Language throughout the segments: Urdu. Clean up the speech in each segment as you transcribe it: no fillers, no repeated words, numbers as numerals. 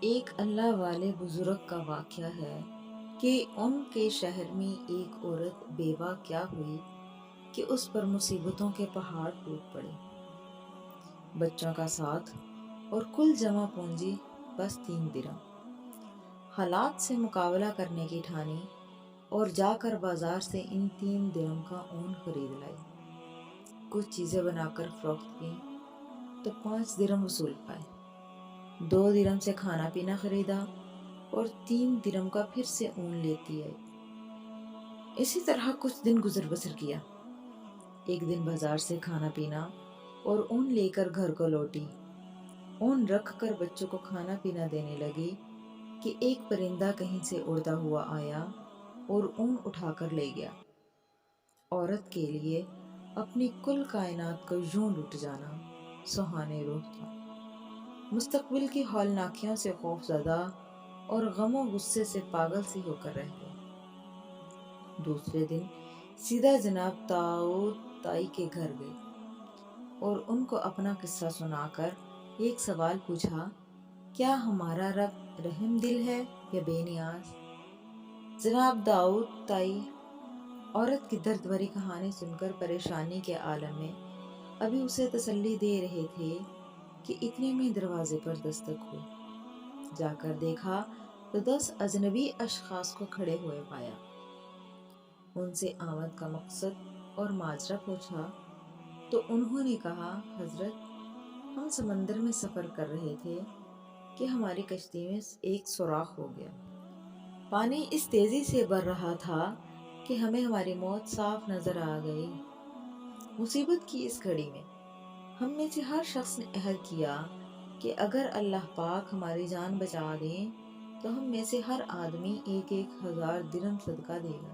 ایک اللہ والے بزرگ کا واقعہ ہے کہ ان کے شہر میں ایک عورت بیوہ کیا ہوئی کہ اس پر مصیبتوں کے پہاڑ ٹوٹ پڑے۔ بچوں کا ساتھ اور کل جمع پونجی بس 3 درہم۔ حالات سے مقابلہ کرنے کی ٹھانی اور جا کر بازار سے ان 3 درہم کا اون خرید لائی۔ کچھ چیزیں بنا کر فروخت کی تو 5 درہم وصول پائے۔ 2 درہم سے کھانا پینا خریدا اور 3 درہم کا پھر سے اون لیتی آئی۔ اسی طرح کچھ دن گزر بسر کیا۔ ایک دن بازار سے کھانا پینا اور اون لے کر گھر کو لوٹی۔ اون رکھ کر بچوں کو کھانا پینا دینے لگی کہ ایک پرندہ کہیں سے اڑتا ہوا آیا اور اون اٹھا کر لے گیا۔ عورت کے لیے اپنی کل کائنات کو یوں لٹ جانا سہانے روح تھا۔ مستقبل کی ہولناکیوں سے خوف زدہ اور غم و غصے سے پاگل سی ہو کر رہ گئی۔ دوسرے دن سیدھا جناب داؤد تائی کے گھر گئی اور ان کو اپنا قصہ سنا کر ایک سوال پوچھا، کیا ہمارا رب رحم دل ہے یا بے نیاز؟ جناب داؤد تائی عورت کی درد بھری کہانی سن کر پریشانی کے عالم میں ابھی اسے تسلی دے رہے تھے کہ اتنے میں دروازے پر دستک ہوئی۔ جا کر دیکھا تو 10 اجنبی اشخاص کو کھڑے ہوئے پایا۔ ان سے آمد کا مقصد اور ماجرا پوچھا تو انہوں نے کہا، حضرت ہم سمندر میں سفر کر رہے تھے کہ ہماری کشتی میں ایک سوراخ ہو گیا۔ پانی اس تیزی سے بڑھ رہا تھا کہ ہمیں ہماری موت صاف نظر آ گئی۔ مصیبت کی اس گھڑی میں ہم میں سے ہر شخص نے عہد کیا کہ اگر اللہ پاک ہماری جان بچا دیں تو ہم میں سے ہر آدمی 1000 درہم صدقہ دے گا۔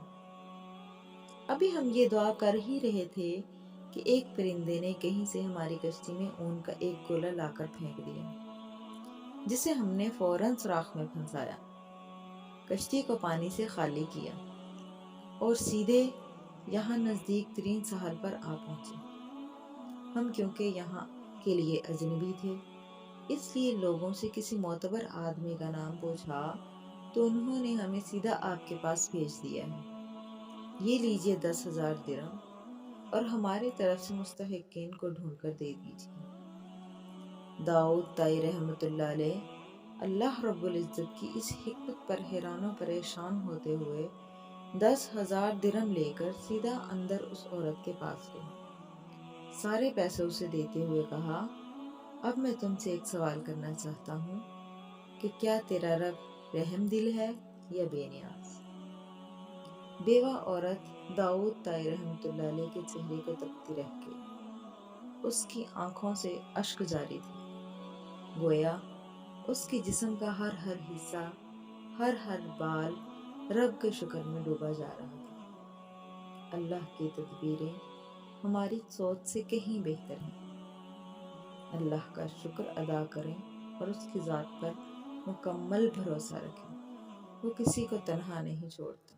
ابھی ہم یہ دعا کر ہی رہے تھے کہ ایک پرندے نے کہیں سے ہماری کشتی میں اون کا ایک گولا لا کر پھینک دیا، جسے ہم نے فوراً سوراخ میں پھنسایا، کشتی کو پانی سے خالی کیا اور سیدھے یہاں نزدیک ترین ساحل پر آ پہنچے۔ ہم کیونکہ یہاں کے لیے اجنبی تھے، اس لیے لوگوں سے کسی معتبر آدمی کا نام پوچھا تو انہوں نے ہمیں سیدھا آپ کے پاس بھیج دیا ہے۔ یہ لیجئے 10,000 درہم اور ہماری طرف سے مستحقین کو ڈھونڈ کر دے دیجئے۔ داؤد تائی رحمۃ اللہ علیہ اللہ رب العزت کی اس حکمت پر حیران و پریشان ہوتے ہوئے 10,000 درہم لے کر سیدھا اندر اس عورت کے پاس گئے۔ سارے پیسے اسے دیتے ہوئے کہا، اب میں تم سے ایک سوال کرنا چاہتا ہوں کہ کیا تیرا رب رحم دل ہے یا بے نیاز؟ بیوہ عورت داؤد تائی رحمۃ اللہ علیہ کے چہرے کو تکتی رہ گئی۔ اس کی آنکھوں سے اشک جاری تھے، گویا اس کے جسم کا ہر حصہ، ہر بال رب کے شکر میں ڈوبا جا رہا تھا۔ اللہ کی تدبیریں ہماری سوچ سے کہیں بہتر ہیں۔ اللہ کا شکر ادا کریں اور اس کی ذات پر مکمل بھروسہ رکھیں، وہ کسی کو تنہا نہیں چھوڑتا۔